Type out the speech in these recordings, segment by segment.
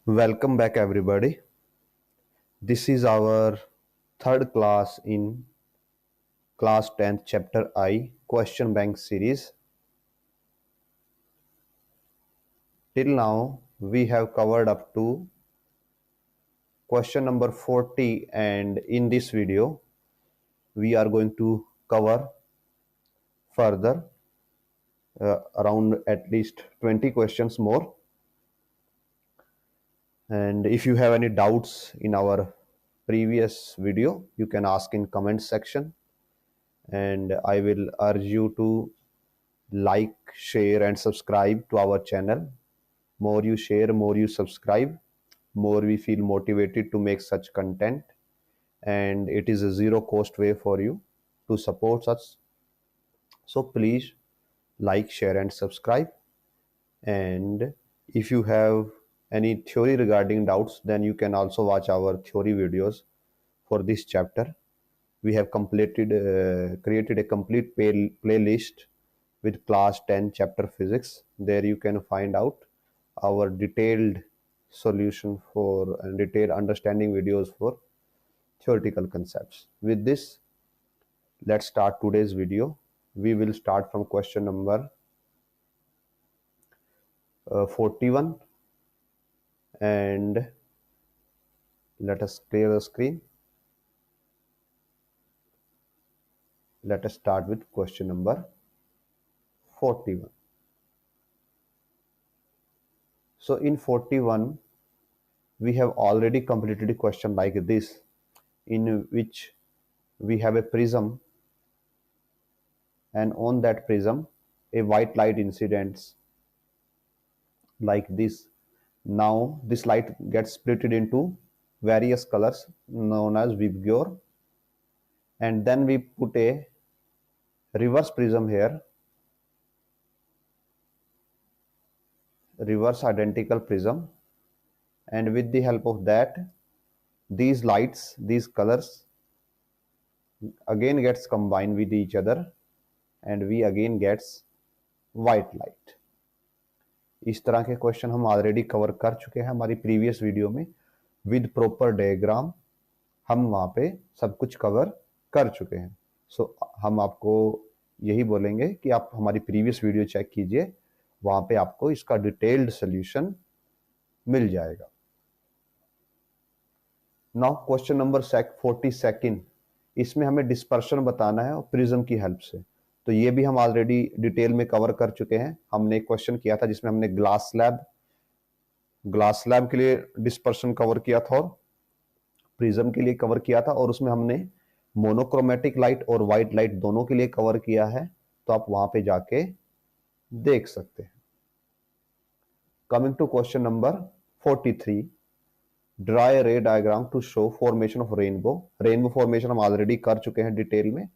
Welcome back, everybody. This is our third class in class 10th chapter I question bank series. Till now, we have covered up to question number 40, and in this video, we are going to cover further around at least 20 questions more. And if you have any doubts in our previous video, you can ask in comment section, and I will urge you to like, share, and subscribe to our channel. More you share, more you subscribe, more we feel motivated to make such content, and it is a zero cost way for you to support us. So please like, share, and subscribe. And if you have any theory regarding doubts, then you can also watch our theory videos for this chapter. We have created a complete playlist with class 10 chapter physics. There you can find out our detailed solution for and detailed understanding videos for theoretical concepts. With this, let's start today's video. We will start from question number 41, and let us clear the screen. Let us start with question number 41. So in 41, we have already completed a question like this, in which we have a prism, and on that prism a white light incidents like this. Now this light gets split into various colors known as Vibgyor, and then we put a reverse prism here, reverse identical prism, and with the help of that, these lights, these colors again gets combined with each other, and we again gets white light. इस तरह के question हम already cover कर चुके हैं हमारी previous video में with proper diagram. हम वहां पे सब कुछ कवर कर चुके हैं. सो हम आपको यही बोलेंगे कि आप हमारी प्रीवियस वीडियो चेक कीजिए, वहां पे आपको इसका डिटेल्ड सोल्यूशन मिल जाएगा. नाउ क्वेश्चन नंबर 42, इसमें हमें डिस्पर्शन बताना है और प्रिज्म की हेल्प से. तो ये भी हम ऑलरेडी डिटेल में कवर कर चुके हैं. हमने एक क्वेश्चन किया था जिसमें हमने ग्लास स्लैब के लिए डिस्पर्शन कवर किया था और प्रिज्म के लिए कवर किया था, और उसमें हमने मोनोक्रोमेटिक लाइट और व्हाइट लाइट दोनों के लिए कवर किया है. तो आप वहां पे जाके देख सकते हैं. Coming to question number 43, draw a ray diagram to show formation of rainbow formation हम ऑलरेडी कर चुके हैं डिटेल में,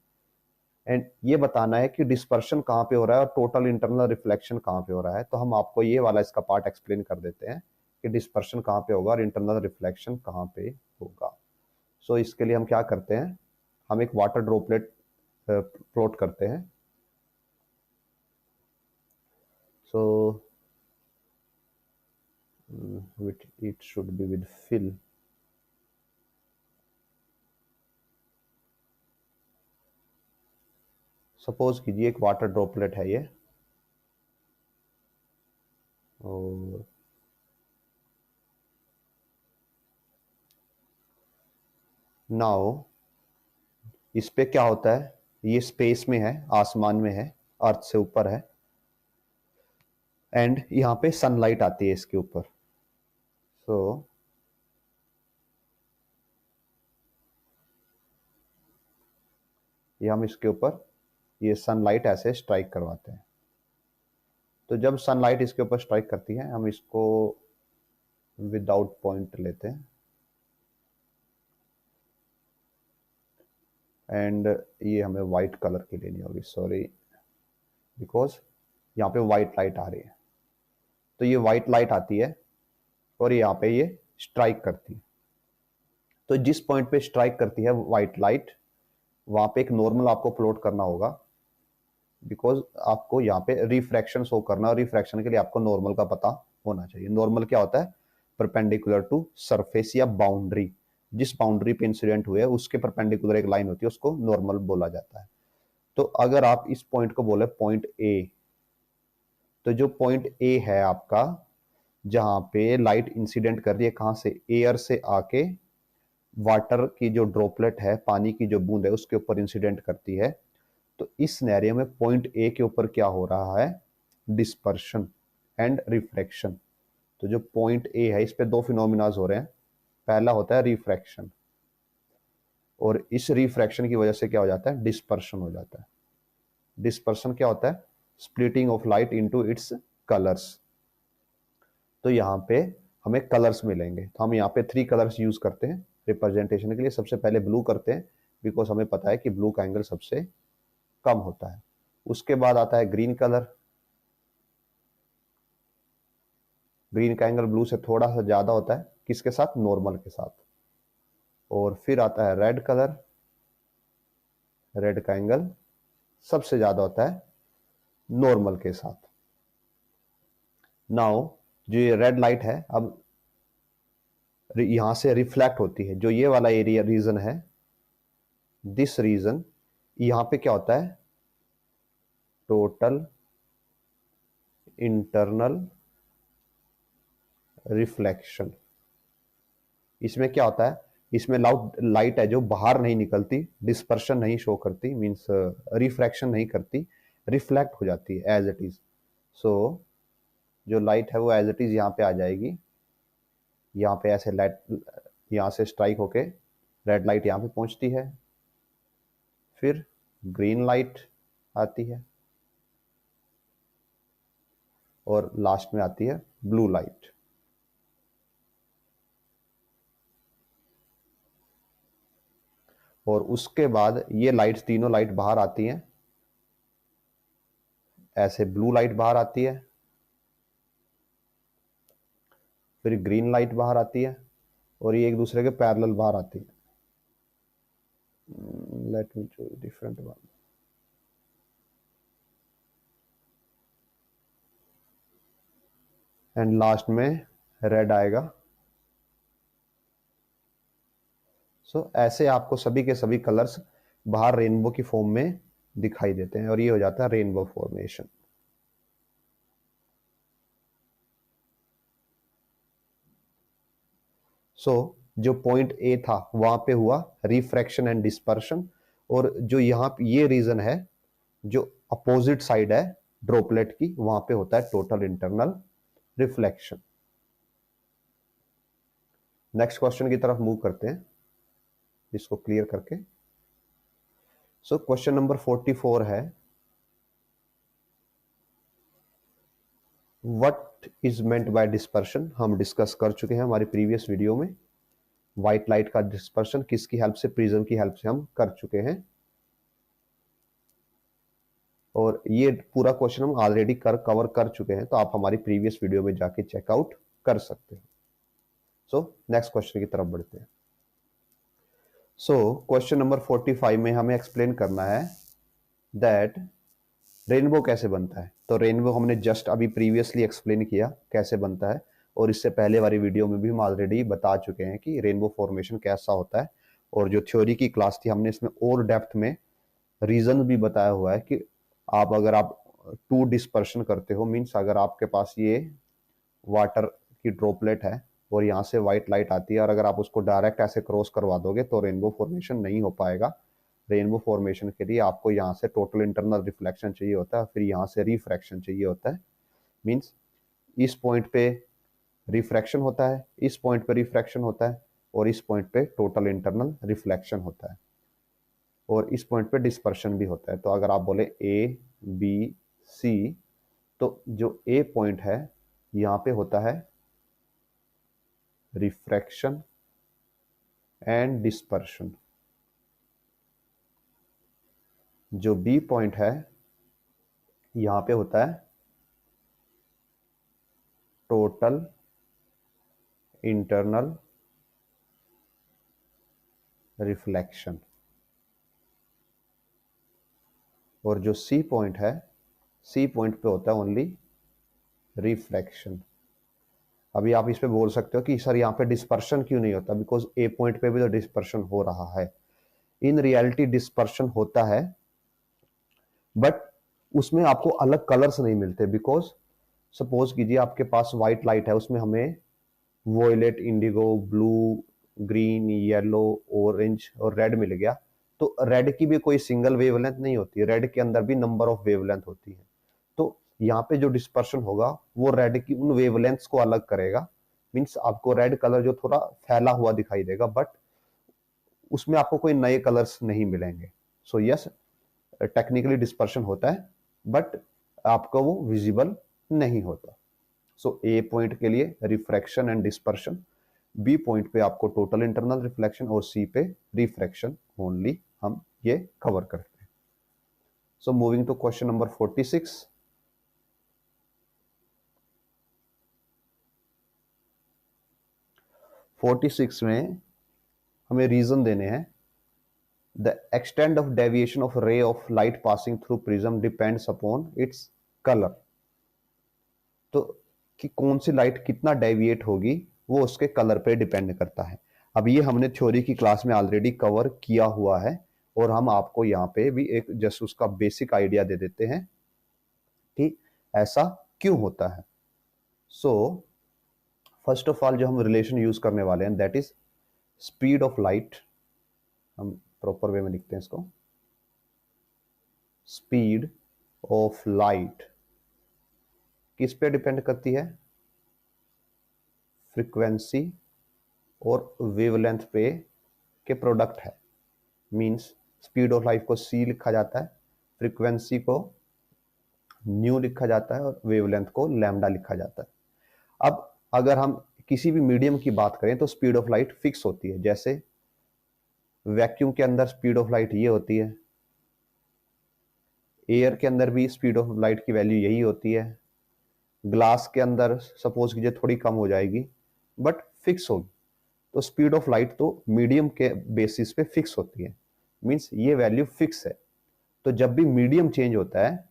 एंड ये बताना है कि डिस्पर्शन कहां पे हो रहा है और टोटल इंटरनल रिफ्लेक्शन कहां पे हो रहा है. तो हम आपको ये वाला इसका पार्ट एक्सप्लेन कर देते हैं कि डिस्पर्शन कहां पे होगा और इंटरनल रिफ्लेक्शन कहां पे होगा. सो इसके लिए हम क्या करते हैं, हम एक वाटर ड्रॉपलेट प्लॉट करते हैं. सो it should be with fill. Suppose कीजिए एक वाटर ड्रॉपलेट है ये, और नाउ इस पे क्या होता है, ये स्पेस में है, आसमान में है, अर्थ से ऊपर है, एंड यहाँ पे सनलाइट आती है इसके ऊपर. सो ये हम इसके ऊपर ये सनलाइट ऐसे स्ट्राइक करवाते हैं. तो जब सनलाइट इसके ऊपर स्ट्राइक करती है, हम इसको विदाउट पॉइंट लेते हैं, एंड ये हमें व्हाइट कलर की लेनी होगी, सॉरी, बिकॉज यहाँ पे व्हाइट लाइट आ रही है. तो ये व्हाइट लाइट आती है और यहाँ पे ये स्ट्राइक करती है. तो जिस पॉइंट पे स्ट्राइक करती है व्हाइट लाइट, वहां पे एक नॉर्मल आपको प्लॉट करना होगा, बिकॉज आपको यहाँ पे रिफ्रैक्शन शो करना, और रिफ्रैक्शन के लिए आपको नॉर्मल का पता होना चाहिए. नॉर्मल क्या होता है, परपेंडिकुलर टू सरफेस या बाउंड्री, जिस बाउंड्री पे इंसिडेंट हुए उसके परपेंडिकुलर एक लाइन होती है, उसको नॉर्मल बोला जाता है। तो अगर आप इस पॉइंट को बोले पॉइंट ए, तो जो पॉइंट ए है आपका, जहां पे लाइट इंसिडेंट कर रही है, कहां से, एयर से आके वाटर की जो ड्रॉपलेट है, पानी की जो बूंद है, उसके ऊपर इंसिडेंट करती है। तो इस सिनेरियो में पॉइंट ए के ऊपर क्या हो रहा है, डिस्पर्शन एंड रिफ्रैक्शन। तो जो पॉइंट ए है, इस पे दो फिनोमिनाज हो रहे हैं। पहला होता है रिफ्रैक्शन, और इस रिफ्रैक्शन की वजह से क्या हो जाता है, डिस्पर्शन हो जाता है। डिस्पर्शन क्या होता है, splitting of light into its colours. तो यहाँ पे हमें कलर्स मिलेंगे, तो हम यहाँ पे 3 कलर्स यूज करते हैं रिप्रेजेंटेशन के लिए। सबसे पहले ब्लू करते हैं, बिकॉज हमें पता है कि ब्लू का एंगल सबसे कम होता है। उसके बाद आता है ग्रीन कलर, ग्रीन का एंगल ब्लू से थोड़ा सा ज्यादा होता है, किसके साथ, नॉर्मल के साथ। और फिर आता है रेड कलर, रेड का एंगल सबसे ज्यादा होता है नॉर्मल के साथ। नाउ जो ये रेड लाइट है, अब यहां से रिफ्लेक्ट होती है, जो ये वाला एरिया रीजन है, दिस रीजन, यहां पे क्या होता है, टोटल इंटरनल रिफ्लेक्शन। इसमें क्या होता है, इसमें लाइट है जो बाहर नहीं निकलती, डिस्पर्शन नहीं शो करती, मींस रिफ्रैक्शन नहीं करती, रिफ्लेक्ट हो जाती है एज इट इज। सो जो लाइट है वो एज इट इज यहाँ पे आ जाएगी, यहाँ पे ऐसे लाइट यहाँ से स्ट्राइक होके रेड लाइट यहाँ पे पहुंचती है, फिर ग्रीन लाइट आती है, और लास्ट में आती है ब्लू लाइट। और उसके बाद ये लाइट्स, तीनों लाइट बाहर आती हैं, ऐसे ब्लू लाइट बाहर आती है, फिर ग्रीन लाइट बाहर आती है, और ये एक दूसरे के पैरेलल बाहर आती है। Let me choose different one. And last में रेड आएगा। ऐसे आपको सभी के सभी कलर्स बाहर रेनबो की फॉर्म में दिखाई देते हैं, और ये हो जाता है रेनबो फॉर्मेशन। जो पॉइंट ए था वहां पे हुआ रिफ्रैक्शन एंड डिस्पर्शन, और जो यहाँ ये रीजन है, जो अपोजिट साइड है ड्रॉपलेट की, वहां पे होता है total internal reflection. Next question की तरफ मूव करते हैं, इसको क्लियर करके। क्वेश्चन नंबर 44 है, what is meant by dispersion. हम डिस्कस कर चुके हैं हमारी प्रीवियस वीडियो में। व्हाइट लाइट का डिस्पर्शन किसकी हेल्प से, प्रिज्म की हेल्प से हम कर चुके हैं, और ये पूरा क्वेश्चन हम ऑलरेडी कवर कर चुके हैं, तो आप हमारी प्रीवियस वीडियो में जाके चेकआउट कर सकते हैं। नेक्स्ट क्वेश्चन की तरफ बढ़ते हैं। क्वेश्चन नंबर 45 में हमें एक्सप्लेन करना है दैट रेनबो कैसे बनता है। तो रेनबो हमने जस्ट अभी प्रीवियसली एक्सप्लेन किया कैसे बनता है, और इससे पहले वाली वीडियो में भी हम ऑलरेडी बता चुके हैं कि रेनबो फॉर्मेशन कैसा होता है। और जो थ्योरी की क्लास थी, हमने इसमें और डेप्थ में रीजन भी बताया हुआ है कि अगर आप टू डिस्पर्शन करते हो, मीन्स अगर आपके पास ये वाटर की ड्रॉपलेट है और यहाँ से व्हाइट लाइट आती है, और अगर आप उसको डायरेक्ट ऐसे क्रॉस करवा दोगे तो रेनबो फॉर्मेशन नहीं हो पाएगा। रेनबो फॉर्मेशन के लिए आपको यहाँ से टोटल इंटरनल रिफ्लेक्शन चाहिए होता है, फिर यहाँ से रिफ्रैक्शन चाहिए होता है। मीन्स इस पॉइंट पे रिफ्रैक्शन होता है, इस पॉइंट पे रिफ्रैक्शन होता है, और इस पॉइंट पे टोटल इंटरनल रिफ्लेक्शन होता है, और इस पॉइंट पे डिस्पर्शन भी होता है। तो अगर आप बोले ए बी सी, तो जो ए पॉइंट है यहाँ पे होता है रिफ्रैक्शन एंड डिस्पर्शन। जो बी पॉइंट है यहां पे होता है टोटल इंटरनल रिफ्लेक्शन, और जो सी पॉइंट है, सी पॉइंट पे होता है ओनली रिफ्लेक्शन। अभी आप इस पे बोल सकते हो कि सर यहाँ पे डिस्पर्शन क्यों नहीं होता, बिकॉज ए पॉइंट पे भी तो डिस्पर्शन हो रहा है। इन रियलिटी डिस्पर्शन होता है, बट उसमें आपको अलग कलर्स नहीं मिलते। बिकॉज सपोज कीजिए आपके पास व्हाइट लाइट है, उसमें हमें violet, indigo, blue, green, yellow, orange और रेड मिल गया। तो रेड की भी कोई सिंगल वेवलेंथ नहीं होती, रेड के अंदर भी नंबर ऑफ वेवलेंथ होती है। तो यहाँ पे जो डिस्पर्शन होगा वो रेड की उन वेवलेंथ्स को अलग करेगा। मीन्स आपको रेड कलर जो थोड़ा फैला हुआ दिखाई देगा, बट उसमें आपको कोई नए कलर्स नहीं मिलेंगे। सो यस, टेक्निकली डिस्पर्शन होता है, बट आपको वो विजिबल नहीं होता। सो ए पॉइंट के लिए refraction and dispersion, B point पे आपको टोटल इंटरनल रिफ्लेक्शन और सी पे रिफ्रैक्शन ओनली हम ये कवर करते हैं। So moving to question number 46। 46 में हमें रीजन देने हैं। The extent of deviation of ray of light passing through prism depends upon its colour. तो कि कौन सी लाइट कितना डेविएट होगी वो उसके कलर पे डिपेंड करता है। अब ये हमने थ्योरी की क्लास में ऑलरेडी कवर किया हुआ है, और हम आपको यहाँ पे भी एक जस्ट उसका बेसिक आइडिया दे देते हैं कि ऐसा क्यों होता है। सो फर्स्ट ऑफ ऑल जो हम रिलेशन यूज करने वाले हैं that is speed of light. हम प्रॉपर वे में लिखते हैं इसको, स्पीड ऑफ लाइट किस पे डिपेंड करती है? फ्रीक्वेंसी और वेवलेंथ पे के प्रोडक्ट है। मींस स्पीड ऑफ लाइट को सी लिखा जाता है, फ्रीक्वेंसी को न्यू लिखा जाता है, और वेवलेंथ को लैम्डा लिखा जाता है। अब अगर हम किसी भी मीडियम की बात करें तो स्पीड ऑफ लाइट फिक्स होती है। जैसे वैक्यूम के अंदर स्पीड ऑफ लाइट ये होती है, एयर के अंदर भी स्पीड ऑफ लाइट की वैल्यू यही होती है, ग्लास के अंदर सपोज कीजिए थोड़ी कम हो जाएगी बट फिक्स होगी। तो स्पीड ऑफ लाइट तो मीडियम के बेसिस पे फिक्स होती है, मींस ये वैल्यू फिक्स है। तो जब भी मीडियम चेंज होता है,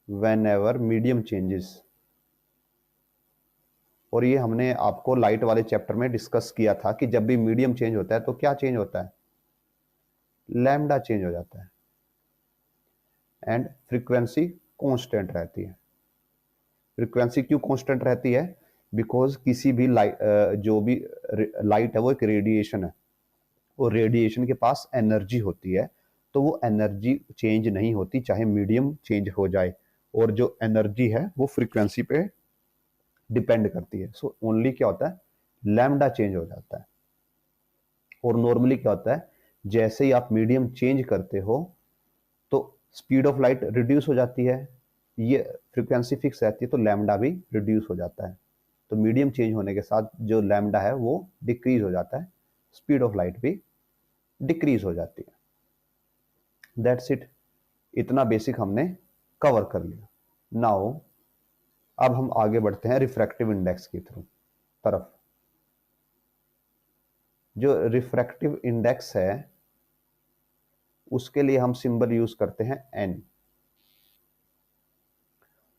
वेन एवर मीडियम चेंजेस, और ये हमने आपको लाइट वाले चैप्टर में डिस्कस किया था कि जब भी मीडियम चेंज होता है तो क्या चेंज होता है? लैम्डा चेंज हो जाता है, एंड फ्रीक्वेंसी कांस्टेंट रहती है। फ्रीक्वेंसी क्यों कांस्टेंट रहती है? बिकॉज किसी भी लाइट, जो भी लाइट है वो एक रेडिएशन है, और रेडिएशन के पास एनर्जी होती है। तो वो एनर्जी चेंज नहीं होती चाहे मीडियम चेंज हो जाए, और जो एनर्जी है वो फ्रीक्वेंसी पे डिपेंड करती है। सो ओनली क्या होता है? लैम्डा चेंज हो जाता है। और नॉर्मली क्या होता है, जैसे ही आप मीडियम चेंज करते हो तो स्पीड ऑफ लाइट रिड्यूस हो जाती है, ये फ्रीक्वेंसी फिक्स रहती है तो लैम्डा भी रिड्यूस हो जाता है। तो मीडियम चेंज होने के साथ जो लैम्डा है वो डिक्रीज हो जाता है, स्पीड ऑफ लाइट भी डिक्रीज हो जाती है। दैट्स इट, इतना बेसिक हमने कवर कर लिया। नाउ अब हम आगे बढ़ते हैं रिफ्रैक्टिव इंडेक्स की तरफ। जो रिफ्रैक्टिव इंडेक्स है उसके लिए हम सिंबल यूज करते हैं एन,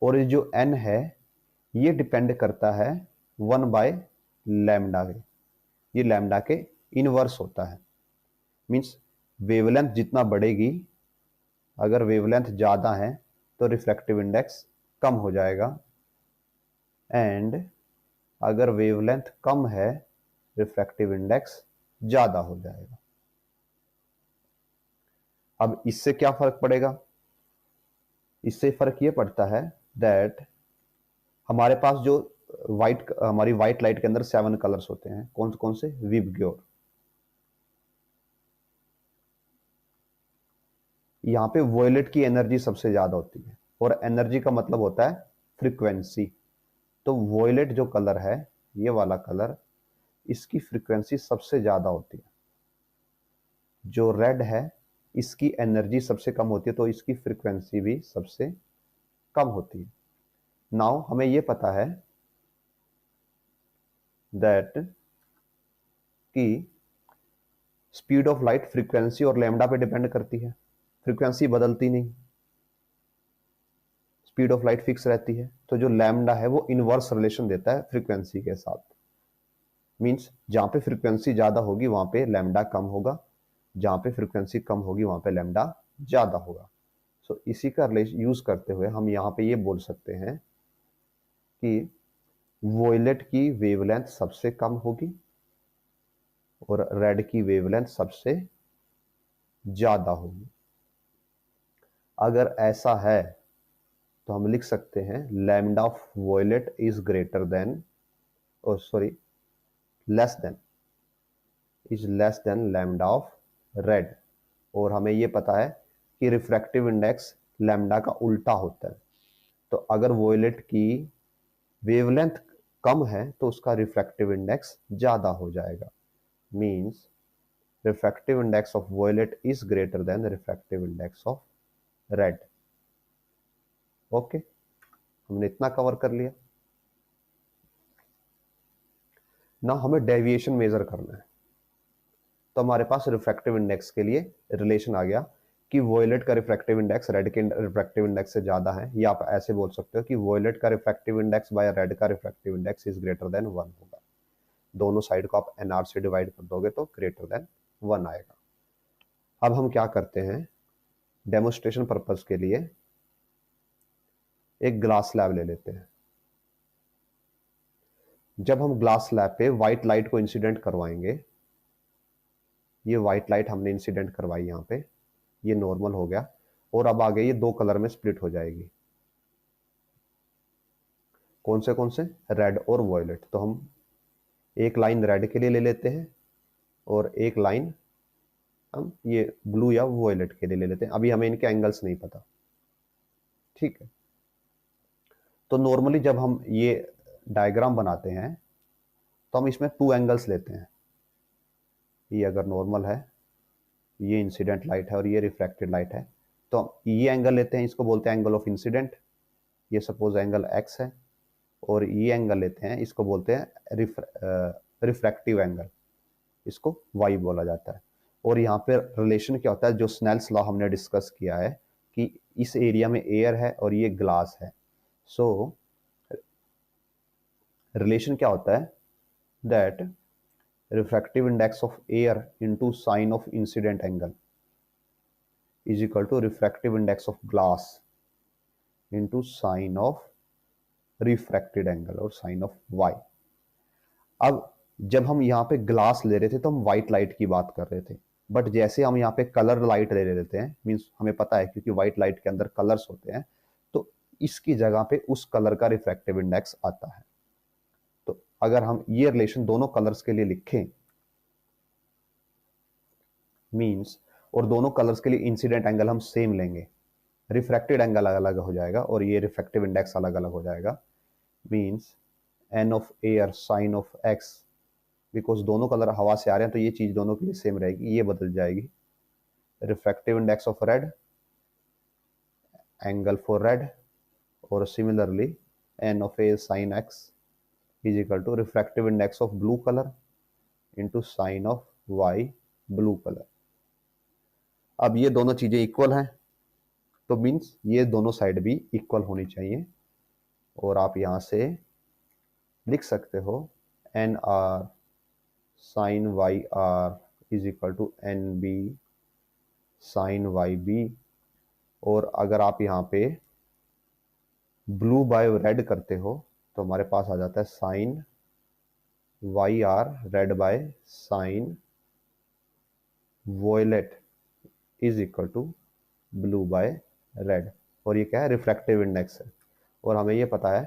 और ये जो एन है ये डिपेंड करता है 1/λ के। ये लैम्डा के इनवर्स होता है। मींस वेवलेंथ जितना बढ़ेगी, अगर वेवलेंथ ज़्यादा है तो रिफ्रैक्टिव इंडेक्स कम हो जाएगा, एंड अगर वेवलेंथ कम है रिफ्रैक्टिव इंडेक्स ज़्यादा हो जाएगा। अब इससे क्या फर्क पड़ेगा? इससे फर्क ये पड़ता है दैट हमारे पास जो हमारी व्हाइट लाइट के अंदर 7 कलर्स होते हैं, कौन कौन से? विबग्योर। यहाँ पे वोयलेट की एनर्जी सबसे ज्यादा होती है, और एनर्जी का मतलब होता है फ्रीक्वेंसी। तो वोयलेट जो कलर है, ये वाला कलर, इसकी फ्रीक्वेंसी सबसे ज्यादा होती है। जो रेड है इसकी एनर्जी सबसे कम होती है, तो इसकी फ्रीक्वेंसी भी सबसे कम होती है। नाउ हमें ये पता है दैट कि स्पीड ऑफ लाइट फ्रीक्वेंसी और लैम्डा पे डिपेंड करती है। फ्रीक्वेंसी बदलती नहीं, स्पीड ऑफ लाइट फिक्स रहती है, तो जो लैम्डा है वो इनवर्स रिलेशन देता है फ्रीक्वेंसी के साथ। मीन्स जहां पे फ्रीक्वेंसी ज्यादा होगी वहां पे लैम्डा कम होगा, जहां पे फ्रीक्वेंसी कम होगी वहां पे लैम्डा ज्यादा होगा। सो इसी का यूज करते हुए हम यहाँ पे ये बोल सकते हैं कि वोयलेट की वेवलेंथ सबसे कम होगी और रेड की वेवलेंथ सबसे ज्यादा होगी। अगर ऐसा है तो हम लिख सकते हैं lambda of violet is greater than, sorry, less than, is less than lambda of red. और हमें ये पता है कि रिफ्रैक्टिव इंडेक्स लैम्डा का उल्टा होता है, तो अगर वोयलेट की वेवलेंथ कम है तो उसका रिफ्रैक्टिव इंडेक्स ज्यादा हो जाएगा। Means refractive index of violet is greater than refractive index of red. Okay, हमने इतना कवर कर लिया ना। हमें डेविएशन मेजर करना है, तो हमारे पास रिफ्रैक्टिव इंडेक्स के लिए रिलेशन आ गया कि वोयलेट का रिफ्रैक्टिव इंडेक्स रेड के रिफ्रैक्टिव इंडेक्स से ज्यादा है, या आप ऐसे बोल सकते हो कि वोयलेट का रिफ्रैक्टिव इंडेक्स बाय रेड का refractive index is greater than 1 होगा। दोनों साइड को आप एनआर से डिवाइड कर दोगे तो ग्रेटर देन 1 आएगा। अब हम क्या करते हैं, डेमोन्स्ट्रेशन पर्पस के लिए एक ग्लास स्लैब ले लेते हैं। जब हम ग्लास स्लैब पे व्हाइट लाइट को इंसिडेंट करवाएंगे, ये व्हाइट लाइट हमने इंसिडेंट करवाई यहाँ पे, ये नॉर्मल हो गया, और अब आगे ये दो कलर में स्प्लिट हो जाएगी। कौन से रेड और वॉयलेट। तो हम एक लाइन रेड के लिए ले लेते हैं और एक लाइन हम ये ब्लू या वॉयलेट के लिए ले लेते हैं। अभी हमें इनके एंगल्स नहीं पता, ठीक है। तो नॉर्मली जब हम ये डायग्राम बनाते हैं तो हम इसमें 2 एंगल्स लेते हैं। ये अगर नॉर्मल है, ये इंसिडेंट लाइट है और ये रिफ्रैक्टेड लाइट है, तो हम ये एंगल लेते हैं, इसको बोलते हैं एंगल ऑफ इंसिडेंट। ये सपोज एंगल एक्स है, और ये एंगल लेते हैं, इसको बोलते हैं रिफ्रैक्टिव एंगल, इसको वाई बोला जाता है। और यहाँ पे रिलेशन क्या होता है, जो स्नेल्स लॉ हमने डिस्कस किया है कि इस एरिया में एयर है और ये ग्लास है। सो रिलेशन क्या होता है, that refractive index of air into sine of incident angle is equal to refractive index of glass into sine of refracted angle और sine of y। अब जब हम यहाँ पे ग्लास ले रहे थे तो हम व्हाइट लाइट की बात कर रहे थे, बट जैसे हम यहाँ पे कलर लाइट ले लेते हैं, मीन्स हमें पता है क्योंकि व्हाइट लाइट के अंदर कलर्स होते हैं, तो इसकी जगह पे उस कलर का रिफ्रैक्टिव इंडेक्स आता है। तो अगर हम ये रिलेशन दोनों कलर्स के लिए लिखें, मीन्स, और दोनों कलर्स के लिए इंसिडेंट एंगल हम सेम लेंगे, रिफ्रैक्टेड एंगल अलग अलग हो जाएगा और ये रिफ्रैक्टिव इंडेक्स अलग अलग हो जाएगा। Means n of air sine of x, because दोनों कलर हवा से आ रहे हैं तो ये चीज दोनों के लिए सेम रहेगी, ये बदल जाएगी। Refractive index of red, angle for red, और similarly n of a sine x is equal to refractive index of blue colour into sine of y blue colour. अब ये दोनों चीजें इक्वल हैं, तो मीन्स ये दोनों साइड भी इक्वल होनी चाहिए, और आप यहां से लिख सकते हो n r sine y r is equal to n b sine y b. और अगर आप यहाँ पे ब्लू बाय रेड करते हो तो हमारे पास आ जाता है sine y r red by sine violet is equal to blue by red. और ये क्या है, रिफ्रैक्टिव इंडेक्स है, और हमें ये पता है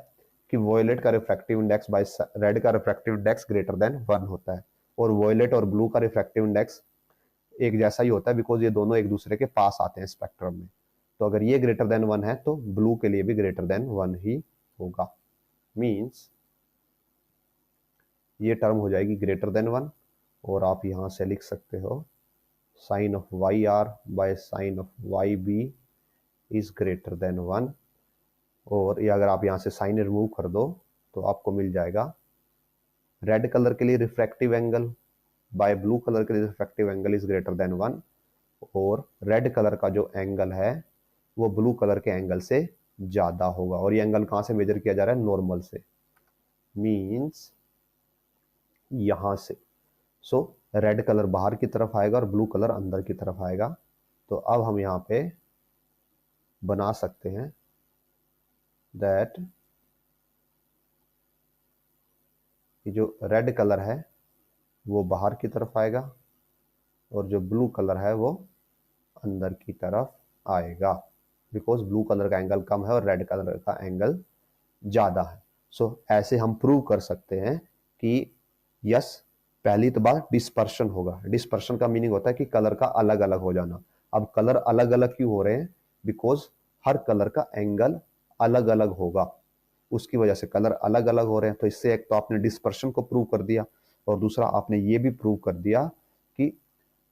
कि वॉयलेट का रिफ्रैक्टिव इंडेक्स बाय रेड का रिफ्रैक्टिव इंडेक्स ग्रेटर देन 1 होता है, और वॉयलेट और ब्लू का रिफ्रैक्टिव इंडेक्स एक जैसा ही होता है, बिकॉज ये दोनों एक दूसरे के पास आते हैं स्पेक्ट्रम में। तो अगर ये ग्रेटर देन 1 है तो ब्लू के लिए भी ग्रेटर देन 1 ही होगा। मीन्स ये टर्म हो जाएगी ग्रेटर देन 1, और आप यहां से लिख सकते हो sine of Y R by sine of Y B is greater than 1। और ये अगर आप यहां से साइन रिमूव कर दो तो आपको मिल जाएगा रेड कलर के लिए refractive angle by blue colour के लिए refractive angle is greater than 1, और रेड कलर का जो एंगल है वो ब्लू कलर के एंगल से ज्यादा होगा। और ये एंगल कहां से मेजर किया जा रहा है? नॉर्मल से, मींस यहां से। सो रेड कलर बाहर की तरफ आएगा और ब्लू कलर अंदर की तरफ आएगा। तो अब हम यहाँ पे बना सकते हैं दैट जो रेड कलर है वो बाहर की तरफ आएगा और जो ब्लू कलर है वो अंदर की तरफ आएगा, बिकॉज ब्लू कलर का एंगल कम है और रेड कलर का एंगल ज्यादा है। सो ऐसे हम प्रूव कर सकते हैं कि यस, पहली तो बात डिस्पर्शन होगा। डिस्पर्शन का मीनिंग होता है कि कलर का अलग अलग हो जाना। अब कलर अलग अलग क्यों हो रहे हैं? बिकॉज हर कलर का एंगल अलग अलग होगा, उसकी वजह से कलर अलग अलग हो रहे हैं। तो इससे एक तो आपने डिस्पर्शन को प्रूव कर दिया और दूसरा आपने ये भी प्रूव कर दिया कि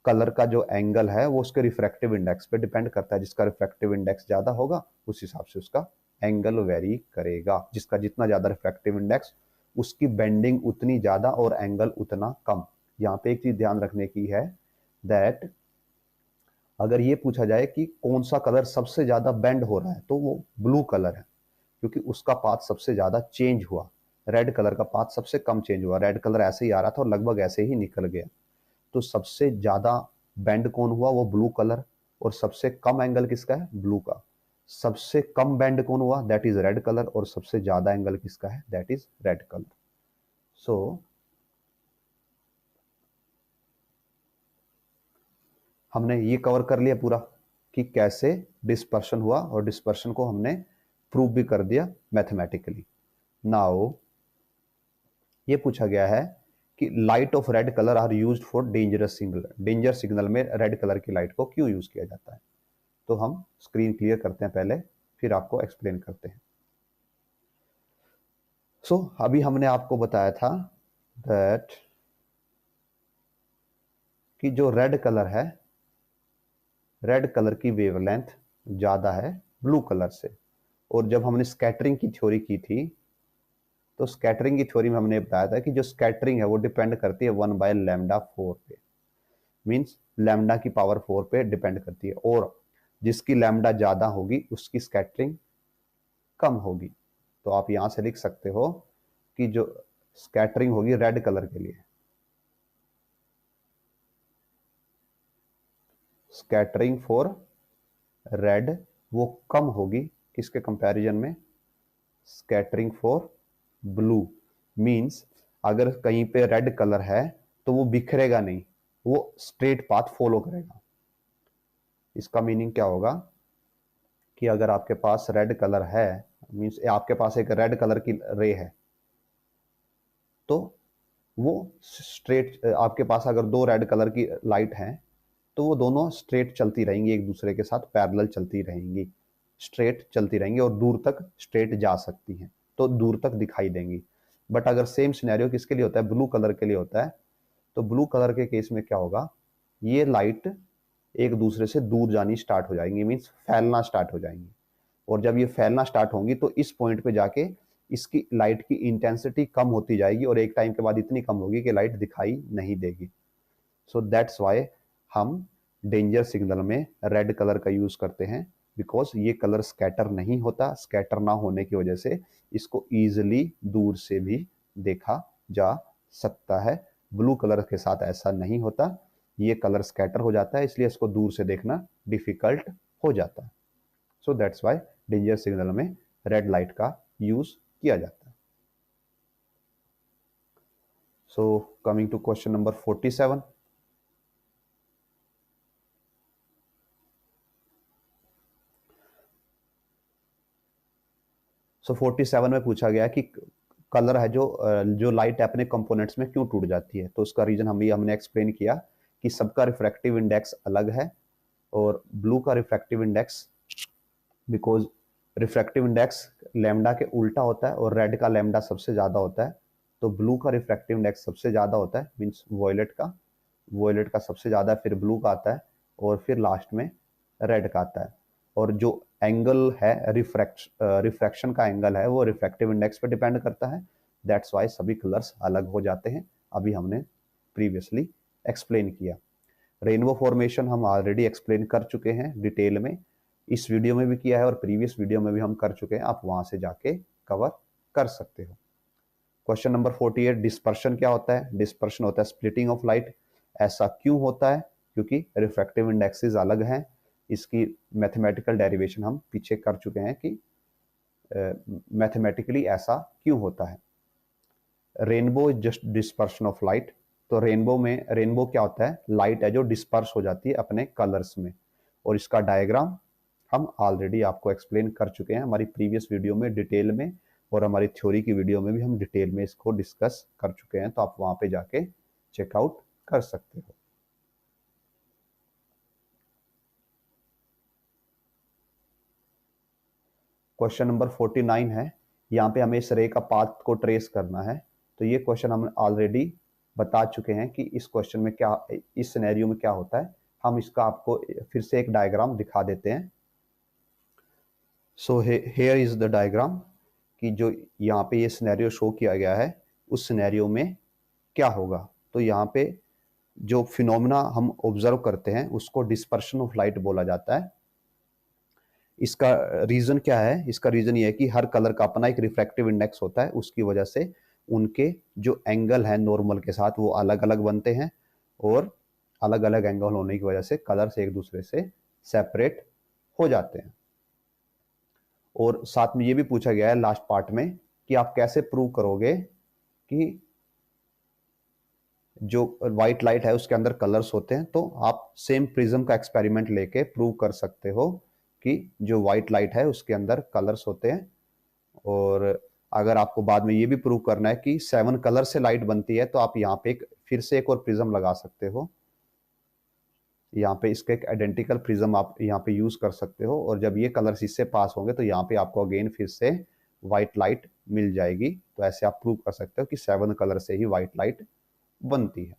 कलर का जो एंगल है वो उसके रिफ्रैक्टिव इंडेक्स पे डिपेंड करता है। जिसका रिफ्रैक्टिव इंडेक्स ज्यादा होगा उस हिसाब से उसका एंगल वेरी करेगा। जिसका जितना ज्यादा रिफ्रैक्टिव इंडेक्स, उसकी बेंडिंग उतनी ज्यादा और एंगल उतना कम। यहाँ पे एक चीज ध्यान रखने की है दैट अगर ये पूछा जाए कि कौन सा कलर सबसे ज्यादा बेंड हो रहा है तो वो ब्लू कलर है, क्योंकि उसका पाथ सबसे ज्यादा चेंज हुआ। रेड कलर का पाथ सबसे कम चेंज हुआ। रेड कलर ऐसे ही आ रहा था और लगभग ऐसे ही निकल गया। तो सबसे ज्यादा बेंड कौन हुआ? वो ब्लू कलर। और सबसे कम एंगल किसका है? ब्लू का। सबसे कम बेंड कौन हुआ? That is red colour. और सबसे ज्यादा एंगल किसका है? That is red colour. So हमने ये कवर कर लिया पूरा कि कैसे डिस्पर्शन हुआ और डिस्पर्शन को हमने प्रूव भी कर दिया मैथमेटिकली। नाउ ये पूछा गया है कि light of red colour are used for dangerous signal. Danger signal में रेड कलर की लाइट को क्यों यूज किया जाता है? तो हम स्क्रीन क्लियर करते हैं पहले, फिर आपको एक्सप्लेन करते हैं। सो अभी हमने आपको बताया था दैट कि जो रेड कलर है, रेड कलर की वेवलेंथ ज्यादा है ब्लू कलर से। और जब हमने स्कैटरिंग की थ्योरी की थी तो स्कैटरिंग की थ्योरी में हमने बताया था कि जो स्कैटरिंग है वो डिपेंड करती है 1/λ4 पे। मीन्स लैम्डा की पावर 4 पे डिपेंड करती है, और जिसकी लैम्डा ज्यादा होगी उसकी स्कैटरिंग कम होगी। तो आप यहां से लिख सकते हो कि जो स्कैटरिंग होगी रेड कलर के लिए, स्कैटरिंग फॉर रेड वो कम होगी किसके कंपैरिजन में? Scattering for blue. मींस अगर कहीं पे रेड कलर है तो वो बिखरेगा नहीं, वो स्ट्रेट पाथ फॉलो करेगा। इसका मीनिंग क्या होगा कि अगर आपके पास रेड कलर है, मींस आपके पास एक रेड कलर की रे है, तो वो स्ट्रेट, आपके पास अगर दो रेड कलर की लाइट हैं तो वो दोनों स्ट्रेट चलती रहेंगी, एक दूसरे के साथ पैरेलल चलती रहेंगी, स्ट्रेट चलती रहेंगी और दूर तक स्ट्रेट जा सकती हैं, तो दूर तक दिखाई देंगी। बट अगर सेम सिनेरियो किसके लिए होता है? ब्लू कलर के लिए होता है। तो ब्लू कलर के केस में क्या होगा? ये लाइट एक दूसरे से दूर जानी स्टार्ट हो जाएंगी, मीन्स फैलना स्टार्ट हो जाएंगी। और जब ये फैलना स्टार्ट होंगी तो इस पॉइंट पे जाके इसकी लाइट की इंटेंसिटी कम होती जाएगी और एक टाइम के बाद इतनी कम होगी कि लाइट दिखाई नहीं देगी। सो दैट्स वाई हम डेंजर सिग्नल में रेड कलर का यूज करते हैं, बिकॉज ये कलर स्कैटर नहीं होता। स्कैटर ना होने की वजह से इसको ईजिली दूर से भी देखा जा सकता है। ब्लू कलर के साथ ऐसा नहीं होता, ये कलर स्कैटर हो जाता है, इसलिए इसको दूर से देखना डिफिकल्ट हो जाता है। So that's why danger signal में रेड लाइट का यूज किया जाता है। So coming to question number 47। So 47 में पूछा गया कि कलर है जो लाइट है अपने कंपोनेंट्स में क्यों टूट जाती है। तो उसका रीजन हमने एक्सप्लेन किया कि सबका रिफ्रैक्टिव इंडेक्स अलग है। और ब्लू का refractive index, because refractive index lambda के उल्टा होता है और रेड का लैम्डा सबसे ज्यादा होता है। तो ब्लू का रिफ्रैक्टिव इंडेक्स सबसे ज्यादा होता है, मीन्स वॉयलेट का सबसे ज्यादा, फिर ब्लू का आता है और फिर लास्ट में रेड का आता है। और जो एंगल है रिफ्रैक्शन का एंगल है वो रिफ्रैक्टिव इंडेक्स पे डिपेंड करता है। दैट्स वाई सभी कलर्स अलग हो जाते हैं। अभी हमने प्रीवियसली एक्सप्लेन किया। रेनबो फॉर्मेशन हम ऑलरेडी एक्सप्लेन कर चुके हैं डिटेल में। इस वीडियो में भी किया है और प्रीवियस वीडियो में भी हम कर चुके हैं, आप वहां से जाके कवर कर सकते हो। क्वेश्चन नंबर 48, डिस्पर्शन क्या होता है? डिस्पर्शन होता है स्प्लिटिंग ऑफ लाइट। ऐसा क्यों होता है? क्योंकि रिफ्रैक्टिव इंडेक्सेस अलग हैं। इसकी मैथमेटिकल डेरिवेशन हम पीछे कर चुके हैं कि मैथमेटिकली ऐसा क्यों होता है। Rainbow is just dispersion of light. तो रेनबो क्या होता है? लाइट है जो डिस्पर्स हो जाती है अपने कलर्स में, और इसका डायग्राम हम ऑलरेडी आपको एक्सप्लेन कर चुके हैं हमारी प्रीवियस वीडियो में डिटेल में, और हमारी थ्योरी की वीडियो में भी हम डिटेल में इसको डिस्कस कर चुके हैं, तो आप वहां पे जाके चेकआउट कर सकते हो। क्वेश्चन नंबर 49 है, यहाँ पे हमें इस रे का पाथ को ट्रेस करना है। तो ये क्वेश्चन हम ऑलरेडी बता चुके हैं कि इस क्वेश्चन में क्या, इस सिनेरियो में क्या होता है। हम इसका आपको फिर से एक डायग्राम दिखा देते हैं। So here is the diagram, कि जो यहाँ पे ये सिनेरियो शो किया गया है, उस सिनेरियो में क्या होगा। तो यहाँ पे जो फिनोमेना हम ऑब्जर्व करते हैं उसको डिस्पर्शन ऑफ लाइट बोला जाता है। इसका रीजन क्या है? इसका रीजन ये है कि हर कलर का अपना एक रिफ्रैक्टिव इंडेक्स होता है, उसकी वजह से उनके जो एंगल है नॉर्मल के साथ वो अलग अलग बनते हैं, और अलग अलग एंगल होने की वजह से कलर्स एक दूसरे से सेपरेट हो जाते हैं। और साथ में ये भी पूछा गया है लास्ट पार्ट में कि आप कैसे प्रूव करोगे कि जो व्हाइट लाइट है उसके अंदर कलर्स होते हैं। तो आप सेम प्रिज्म का एक्सपेरिमेंट लेके प्रूव कर सकते हो कि जो व्हाइट लाइट है उसके अंदर कलर्स होते हैं। और अगर आपको बाद में ये भी प्रूव करना है कि 7 कलर से लाइट बनती है, तो आप यहाँ पे फिर से एक और प्रिज्म लगा सकते हो। यहाँ पे इसका एक आइडेंटिकल प्रिज्म आप यहाँ पे यूज कर सकते हो, और जब ये कलर्स इससे पास होंगे तो यहाँ पे आपको अगेन फिर से व्हाइट लाइट मिल जाएगी। तो ऐसे आप प्रूव कर सकते हो कि 7 कलर से ही व्हाइट लाइट बनती है।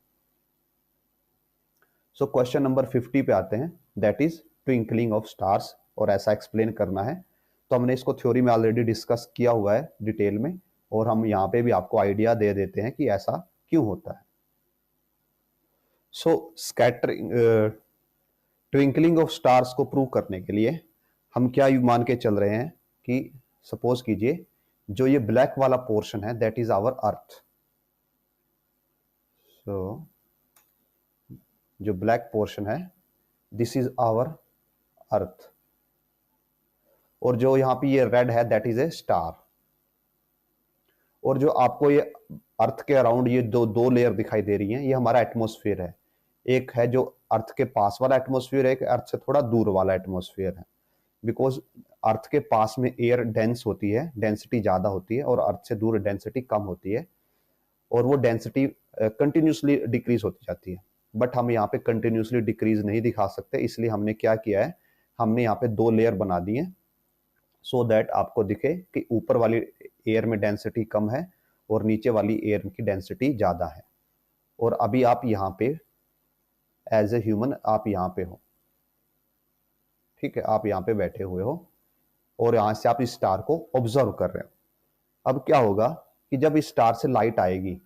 सो क्वेश्चन नंबर 50 पे आते हैं, that is twinkling of stars, और ऐसा एक्सप्लेन करना है। तो हमने इसको थ्योरी में ऑलरेडी डिस्कस किया हुआ है डिटेल में, और हम यहाँ पे भी आपको आइडिया दे देते हैं कि ऐसा क्यों होता है। सो स्कैटरिंग ट्विंकलिंग ऑफ स्टार्स को प्रूव करने के लिए हम क्या मान के चल रहे हैं कि सपोज कीजिए जो ये ब्लैक वाला पोर्शन है दैट इज आवर अर्थ। सो जो ब्लैक पोर्शन है दिस इज आवर अर्थ, और जो यहाँ पे ये रेड है दैट इज ए स्टार। और जो आपको ये अर्थ के अराउंड ये दो लेयर दिखाई दे रही हैं, ये हमारा एटमॉस्फेयर है। एक है जो अर्थ के पास वाला एटमॉस्फेयर है, एक अर्थ से थोड़ा दूर वाला एटमॉस्फेयर है। बिकॉज अर्थ के पास में एयर डेंस होती है, डेंसिटी ज्यादा होती है, और अर्थ से दूर डेंसिटी कम होती है, और वो डेंसिटी कंटिन्यूसली डिक्रीज होती जाती है। बट हम यहाँ पे कंटिन्यूसली डिक्रीज नहीं दिखा सकते, इसलिए हमने क्या किया है, हमने यहाँ पे 2 लेयर बना दी है, सो दैट आपको दिखे कि ऊपर वाली एयर में डेंसिटी कम है और नीचे वाली एयर की डेंसिटी ज्यादा है। और अभी आप यहाँ पे एज ए ह्यूमन आप यहाँ पे हो, ठीक है, आप यहाँ पे बैठे हुए हो, और यहाँ से आप इस स्टार को ऑब्जर्व कर रहे हो। अब क्या होगा कि जब इस स्टार से लाइट आएगी,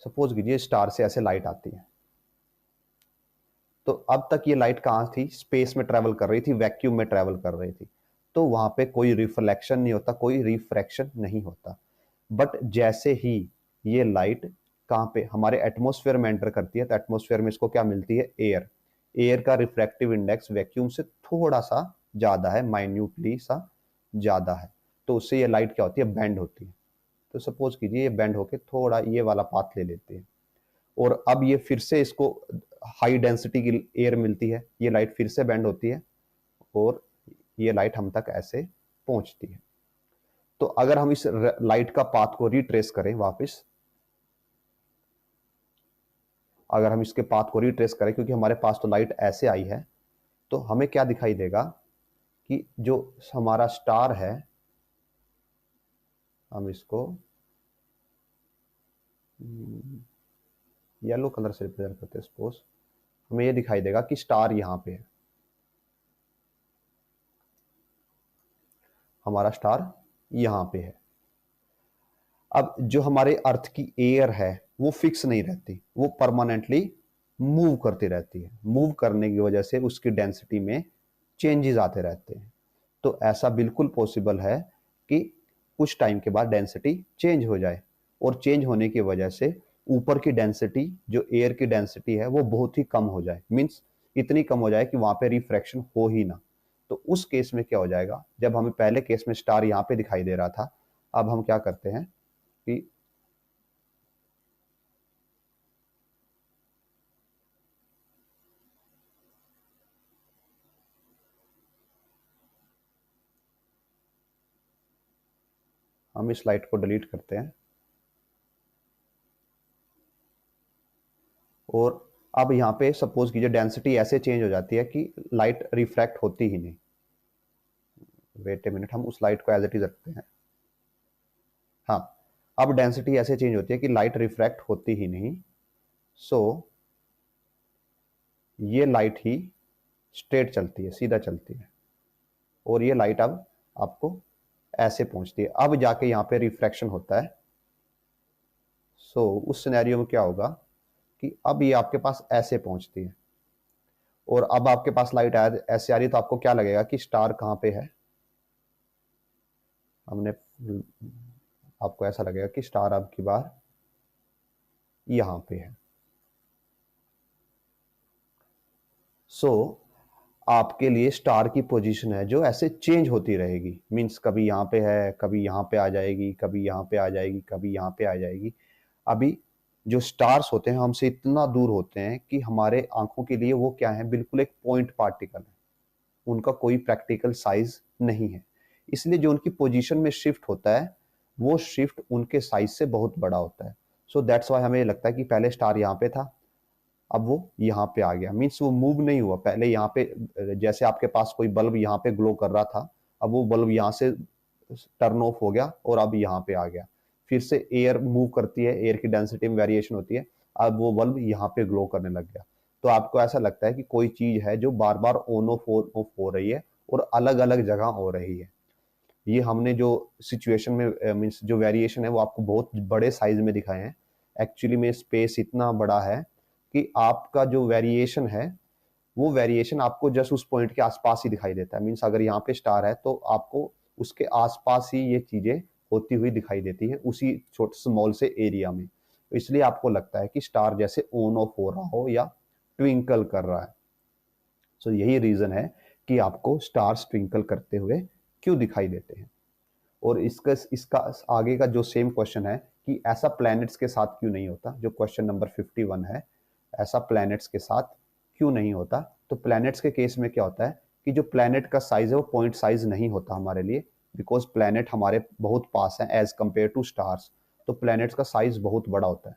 सपोज कीजिए स्टार से ऐसे लाइट आती है, तो अब तक ये लाइट कहाँ थी? स्पेस में ट्रेवल कर रही थी, वैक्यूम में ट्रेवल कर रही थी, तो वहां पे कोई रिफ्लेक्शन नहीं होता, कोई रिफ्रैक्शन नहीं होता। बट जैसे ही ये लाइट कहाँ पे हमारे एटमॉस्फेयर में एंटर करती है, तो एटमॉस्फेयर में इसको क्या मिलती है? एयर। एयर का रिफ्रैक्टिव इंडेक्स वैक्यूम से थोड़ा सा ज्यादा है, माइन्यूटली सा ज्यादा है, तो उससे ये लाइट क्या होती है? बेंड होती है। तो सपोज कीजिए ये बेंड होके थोड़ा ये वाला पाथ ले लेते हैं, और अब ये फिर से इसको हाई डेंसिटी की एयर मिलती है, ये लाइट फिर से बेंड होती है, और ये लाइट हम तक ऐसे पहुंचती है। तो अगर हम इस लाइट का पाथ को रिट्रेस करें वापस, अगर हम इसके पाथ को रिट्रेस करें, क्योंकि हमारे पास तो लाइट ऐसे आई है, तो हमें क्या दिखाई देगा कि जो हमारा स्टार है, हम इसको येलो कलर से रिप्रेजेंट करते हैं। सपोज हमें ये दिखाई देगा कि स्टार यहां पे है, हमारा स्टार यहां पे है। अब जो हमारे अर्थ की एयर है वो फिक्स नहीं रहती, वो परमानेंटली मूव करती रहती है। मूव करने की वजह से उसकी डेंसिटी में चेंजेस आते रहते हैं। तो ऐसा बिल्कुल पॉसिबल है कि कुछ टाइम के बाद डेंसिटी चेंज हो जाए, और चेंज होने की वजह से ऊपर की डेंसिटी, जो एयर की डेंसिटी है, वो बहुत ही कम हो जाए, मीन्स इतनी कम हो जाए कि वहां पे रिफ्रैक्शन हो ही ना। तो उस केस में क्या हो जाएगा, जब हमें पहले केस में स्टार यहाँ पे दिखाई दे रहा था, अब हम क्या करते हैं कि हम इस लाइट को डिलीट करते हैं, और अब यहाँ पे सपोज कीजिए डेंसिटी ऐसे चेंज हो जाती है कि लाइट रिफ्रैक्ट होती ही नहीं। वेट ए मिनट, हम उस लाइट को एज इट इज रखते हैं। हाँ, अब डेंसिटी ऐसे चेंज होती है कि लाइट रिफ्रैक्ट होती ही नहीं। सो ये लाइट ही स्ट्रेट चलती है, सीधा चलती है, और ये लाइट अब आपको ऐसे पहुंचती है। अब जाके यहाँ पे रिफ्रैक्शन होता है। सो उस सिनेरियो में क्या होगा कि अब ये आपके पास ऐसे पहुंचती है, और अब आपके पास लाइट ऐसे आ रही है, तो आपको क्या लगेगा कि स्टार कहाँ पे है। हमने आपको ऐसा लगेगा कि स्टार अब की बार यहाँ पे है। सो आपके लिए स्टार की पोजीशन है जो ऐसे चेंज होती रहेगी, मींस कभी यहाँ पे है, कभी यहाँ पे आ जाएगी, कभी यहाँ पे आ जाएगी, कभी यहाँ पे आ जाएगी। अभी जो स्टार्स होते हैं हमसे इतना दूर होते हैं कि हमारे आंखों के लिए वो क्या है, बिल्कुल एक पॉइंट पार्टिकल है, उनका कोई प्रैक्टिकल साइज नहीं है। इसलिए जो उनकी पोजीशन में शिफ्ट होता है, वो शिफ्ट उनके साइज से बहुत बड़ा होता है। सो दैट्स वाई हमें लगता है कि पहले स्टार यहाँ पे था, अब वो यहाँ पे आ गया, मीन्स वो मूव नहीं हुआ। पहले यहाँ पे जैसे आपके पास कोई बल्ब यहाँ पे ग्लो कर रहा था, अब वो बल्ब यहाँ से टर्न ऑफ हो गया और अब यहाँ पे आ गया। फिर से एयर मूव करती है, एयर की डेंसिटी में वेरिएशन होती है, अब वो बल्ब यहाँ पे ग्लो करने लग गया। तो आपको ऐसा लगता है कि कोई चीज है जो बार बार ऑन ऑफ हो रही है और अलग अलग जगह हो रही है। ये हमने जो सिचुएशन में मीन्स जो वेरिएशन है वो आपको बहुत बड़े साइज में दिखाए हैं। एक्चुअली में स्पेस इतना बड़ा है कि आपका जो वेरिएशन है, वो वेरिएशन आपको जस्ट उस पॉइंट के आसपास ही दिखाई देता है। मीन्स अगर यहाँ पे स्टार है तो आपको उसके आसपास ही ये चीजें होती हुई दिखाई देती हैं, उसी छोटे स्मॉल से एरिया में। तो इसलिए आपको लगता है कि स्टार जैसे ऑन ऑफ हो रहा हो या ट्विंकल कर रहा है। सो यही रीजन है कि आपको स्टार्स ट्विंकल करते हुए क्यों दिखाई देते हैं। और इसका इसका आगे का जो सेम क्वेश्चन है कि ऐसा प्लैनेट्स के साथ क्यों नहीं होता, जो क्वेश्चन नंबर 51 है, ऐसा प्लैनेट्स के साथ क्यों नहीं होता। तो प्लैनेट्स के केस में क्या होता है कि जो प्लैनेट का साइज है वो पॉइंट साइज नहीं होता हमारे लिए, बिकॉज प्लैनेट हमारे बहुत पास है एज कंपेयर टू स्टार्स। तो प्लैनेट्स का साइज बहुत बड़ा होता है,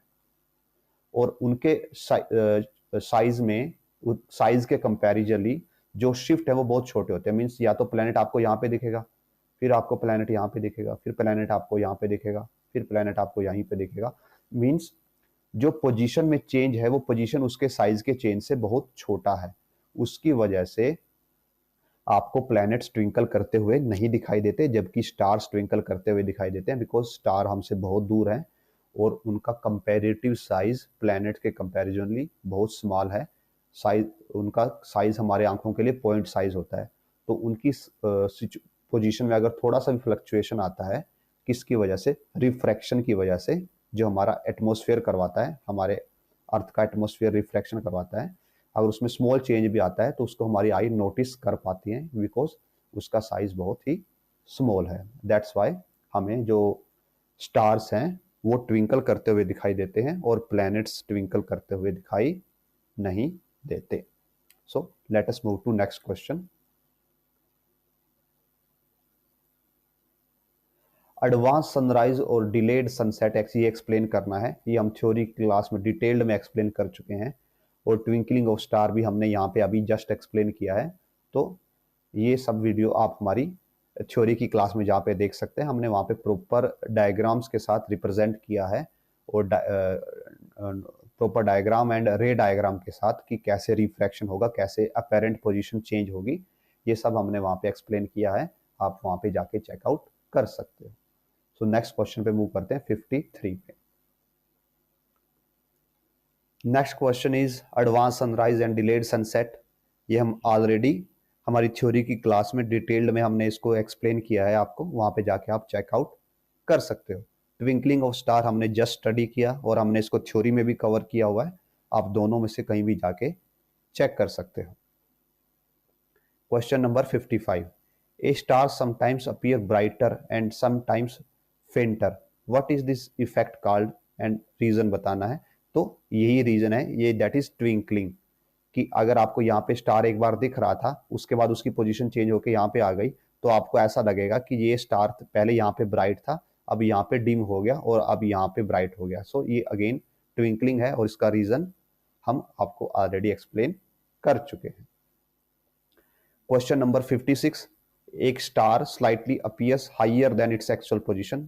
और उनके साइज में, साइज के कंपैरिजनली जो शिफ्ट है वो बहुत छोटे होते हैं। मीन्स या तो प्लैनेट आपको यहाँ पे दिखेगा, फिर आपको प्लैनेट यहाँ पे दिखेगा, फिर प्लैनेट आपको यहाँ पे दिखेगा, फिर प्लैनेट आपको यहीं पे दिखेगा। मीन्स जो पोजीशन में चेंज है वो पोजीशन उसके साइज के चेंज से बहुत छोटा है। उसकी वजह से आपको प्लैनेट्स ट्विंकल करते हुए नहीं दिखाई देते, जबकि स्टार्स ट्विंकल करते हुए दिखाई देते हैं, बिकॉज स्टार हमसे बहुत दूर है और उनका कंपेरेटिव साइज प्लैनेट के कंपैरिजनली बहुत स्मॉल है। साइज, उनका साइज हमारे आंखों के लिए पॉइंट साइज होता है। तो उनकी पोजीशन में अगर थोड़ा सा भी फ्लक्चुएशन आता है, किसकी वजह से, रिफ्रैक्शन की वजह से, जो हमारा एटमोसफेयर करवाता है, हमारे अर्थ का एटमोसफेयर रिफ्रैक्शन करवाता है, अगर उसमें स्मॉल चेंज भी आता है तो उसको हमारी आई नोटिस कर पाती है, बिकॉज उसका साइज बहुत ही स्मॉल है। दैट्स वाई हमें जो स्टार्स हैं वो ट्विंकल करते हुए दिखाई देते हैं और प्लैनेट्स ट्विंकल करते हुए दिखाई नहीं देते। So let us move to next question. Advance sunrise और डिलेड सनसेट ये एक्सप्लेन करना है। ये हम थ्योरी क्लास में डिटेल्ड में एक्सप्लेन कर चुके हैं, और ट्विंकलिंग ऑफ स्टार भी हमने यहाँ पे अभी जस्ट एक्सप्लेन किया है। तो ये सब वीडियो आप हमारी थ्योरी की क्लास में जहाँ पे देख सकते हैं, हमने वहाँ पे प्रॉपर डायग्राम्स के साथ रिप्रेजेंट किया है, और प्रॉपर डायग्राम एंड रे डायग्राम के साथ कि कैसे रिफ्रैक्शन होगा, कैसे अपेरेंट पोजीशन चेंज होगी, ये सब हमने वहाँ पे एक्सप्लेन किया है। आप वहाँ पे जाके चेकआउट कर सकते हो। सो नेक्स्ट क्वेश्चन पे मूव करते हैं 53 पे। Next question is advance sunrise and delayed sunset. ये हम ऑलरेडी हमारी थ्योरी की क्लास में डिटेल्ड में हमने इसको एक्सप्लेन किया है, आपको वहां पे जाके आप चेकआउट कर सकते हो। ट्विंकलिंग ऑफ स्टार हमने जस्ट स्टडी किया और हमने इसको थ्योरी में भी कवर किया हुआ है, आप दोनों में से कहीं भी जाके चेक कर सकते हो। Question number 55, a star sometimes appear brighter and sometimes fainter, what is this effect called and reason बताना है। तो यही रीजन है, ये दैट इज ट्विंकलिंग, कि अगर आपको यहाँ पे स्टार एक बार दिख रहा था, उसके बाद उसकी पोजीशन चेंज होकर यहाँ पे आ गई, तो आपको ऐसा लगेगा कि ये स्टार पहले यहाँ पे ब्राइट था, अब यहाँ पे डिम हो गया और अब यहाँ पे ब्राइट हो गया। सो ये अगेन ट्विंकलिंग है और इसका रीजन हम आपको ऑलरेडी एक्सप्लेन कर चुके हैं। क्वेश्चन नंबर 56, एक star slightly appears higher than its actual position.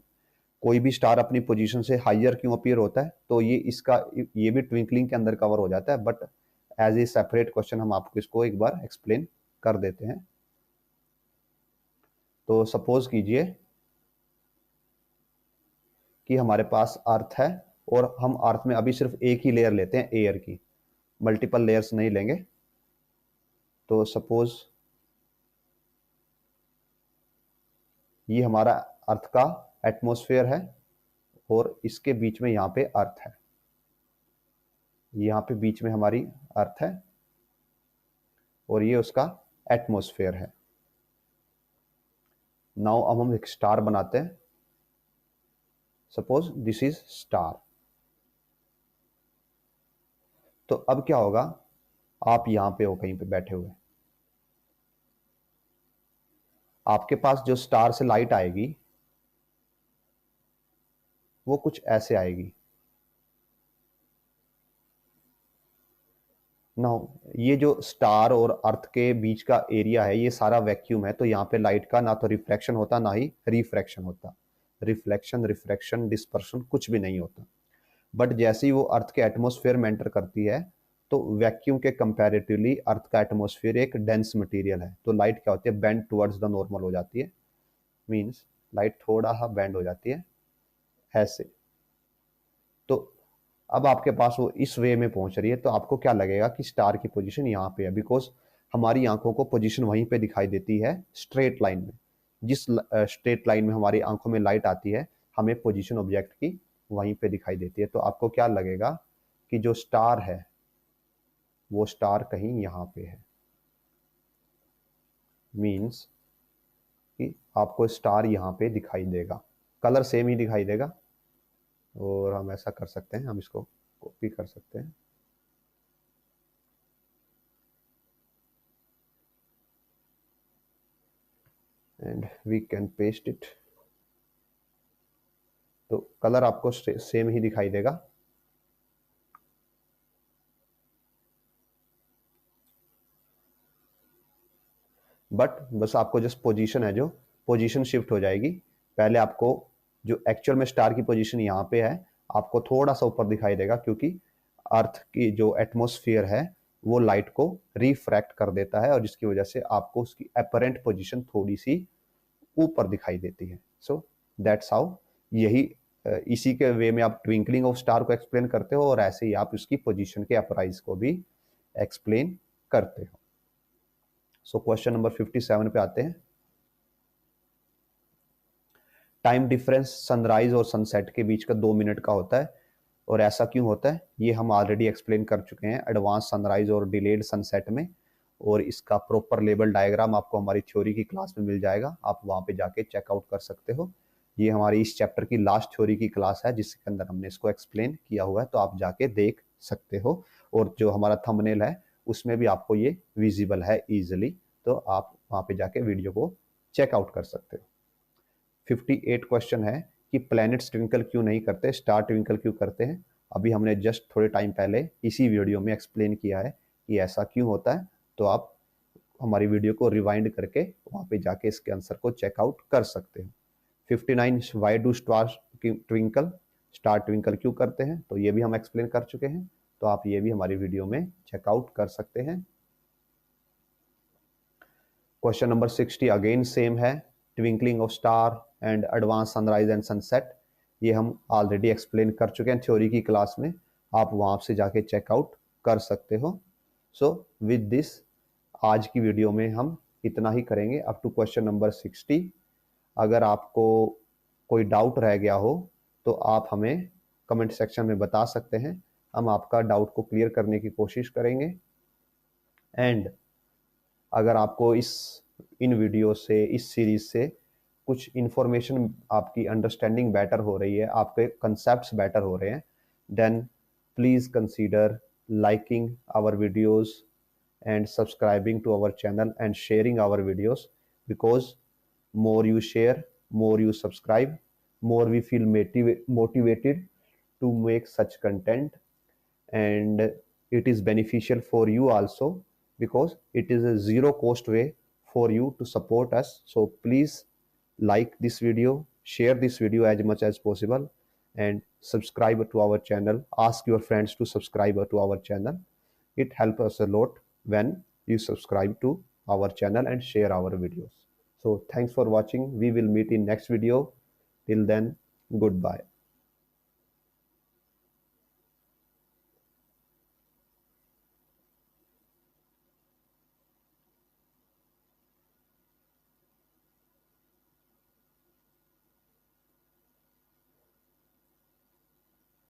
कोई भी स्टार अपनी पोजीशन से हाइयर क्यों अपीयर होता है, तो ये भी ट्विंकलिंग के अंदर कवर हो जाता है, but as a separate question हम आपको इसको एक बार एक्सप्लेन कर देते हैं। तो सपोज कीजिए कि हमारे पास अर्थ है और हम अर्थ में अभी सिर्फ एक ही लेयर लेते हैं एयर की, मल्टीपल लेयर्स नहीं लेंगे। तो सपोज ये हमारा अर्थ का एटमॉस्फेयर है और इसके बीच में यहाँ पे अर्थ है, यहाँ पे बीच में हमारी अर्थ है और ये उसका एटमॉस्फेयर है। नाउ अब हम एक स्टार बनाते हैं, सपोज दिस इज स्टार। तो अब क्या होगा, आप यहां पे हो कहीं पे बैठे हुए, आपके पास जो स्टार से लाइट आएगी वो कुछ ऐसे आएगी। नाउ ये जो स्टार और अर्थ के बीच का एरिया है ये सारा वैक्यूम है, तो यहाँ पे लाइट का ना तो रिफ्लेक्शन होता ना ही रिफ्रैक्शन होता। रिफ्लेक्शन डिस्पर्शन कुछ भी नहीं होता। बट जैसे ही वो अर्थ के एटमॉस्फेयर में एंटर करती है तो वैक्यूम के कंपैरेटिवली अर्थ का एटमॉस्फेयर एक डेंस मटेरियल है, तो लाइट क्या होती है, बेंड टुवर्ड्स द नॉर्मल हो जाती है। मींस लाइट थोड़ा सा बेंड हो जाती है ऐसे। तो अब आपके पास वो इस वे में पहुंच रही है, तो आपको क्या लगेगा कि स्टार की पोजीशन यहाँ पे है, बिकॉज हमारी आंखों को पोजीशन वहीं पे दिखाई देती है स्ट्रेट लाइन में। जिस स्ट्रेट लाइन में हमारी आंखों में लाइट आती है, हमें पोजीशन ऑब्जेक्ट की वहीं पे दिखाई देती है। तो आपको क्या लगेगा कि जो स्टार है वो स्टार कहीं यहाँ पे है। मीन्स कि आपको स्टार यहाँ पे दिखाई देगा, कलर सेम ही दिखाई देगा। और हम ऐसा कर सकते हैं, हम इसको कॉपी कर सकते हैं and we can paste it. तो कलर आपको सेम ही दिखाई देगा। बट बस आपको जस्ट पोजीशन है, जो पोजीशन शिफ्ट हो जाएगी। पहले आपको जो एक्चुअल में स्टार की पोजीशन यहाँ पे है आपको थोड़ा सा ऊपर दिखाई देगा, क्योंकि अर्थ की जो एटमॉस्फेयर है वो लाइट को रिफ्रैक्ट कर देता है और जिसकी वजह से आपको उसकी अपरेंट पोजीशन थोड़ी सी ऊपर दिखाई देती है। सो दैट्स हाउ, यही इसी के वे में आप ट्विंकलिंग ऑफ स्टार को एक्सप्लेन करते हो और ऐसे ही आप उसकी पोजीशन के अपराइज को भी एक्सप्लेन करते हो। सो क्वेश्चन नंबर 57 पे आते हैं। टाइम डिफरेंस सनराइज और सनसेट के बीच का 2 मिनट का होता है, और ऐसा क्यों होता है ये हम ऑलरेडी एक्सप्लेन कर चुके हैं एडवांस सनराइज और डिलेड सनसेट में, और इसका प्रॉपर लेबल डायग्राम आपको हमारी थ्योरी की क्लास में मिल जाएगा, आप वहां पे जाके चेकआउट कर सकते हो। ये हमारी इस चैप्टर की लास्ट थ्योरी की क्लास है जिसके अंदर हमने इसको एक्सप्लेन किया हुआ है, तो आप जाके देख सकते हो। और जो हमारा थंबनेल है उसमें भी आपको ये विजिबल है ईजिली, तो आप वहां पे जाके वीडियो को चेकआउट कर सकते हो। 58 क्वेश्चन है कि प्लैनेट्स ट्विंकल क्यों नहीं करते, स्टार ट्विंकल क्यों करते हैं। अभी हमने जस्ट थोड़े टाइम पहले इसी वीडियो में एक्सप्लेन किया है कि ऐसा क्यों होता है, तो आप हमारी वीडियो को रिवाइंड करके वहां पे जाके इसके आंसर को चेकआउट कर सकते हो। 59, why do star twinkle, star twinkle क्यों करते हैं, तो ये भी हम एक्सप्लेन कर चुके हैं, तो आप ये भी हमारी वीडियो में चेकआउट कर सकते हैं। क्वेश्चन नंबर 60 अगेन सेम है, twinkling of star and advance sunrise and sunset. ये हम ऑलरेडी एक्सप्लेन कर चुके हैं थ्योरी की क्लास में, आप वहाँ से जाके चेकआउट कर सकते हो। सो विद दिस आज की वीडियो में हम इतना ही करेंगे अप टू क्वेश्चन नंबर 60। अगर आपको कोई डाउट रह गया हो तो आप हमें कमेंट सेक्शन में बता सकते हैं, हम आपका डाउट को क्लियर करने की कोशिश करेंगे। एंड अगर आपको इन वीडियो से, इस सीरीज से कुछ इन्फॉर्मेशन, आपकी अंडरस्टैंडिंग बेटर हो रही है, आपके कंसेप्ट्स बेटर हो रहे हैं, then please consider liking our videos and subscribing to our channel and sharing our videos, because more you share, more you subscribe, more we feel motivated to make such content. And it is beneficial for you also, because it is a zero cost way for you to support us. So please like this video, share this video as much as possible, and subscribe to our channel. Ask your friends to subscribe to our channel. It helps us a lot when you subscribe to our channel and share our videos. So thanks for watching. We will meet in next video. Till then, goodbye.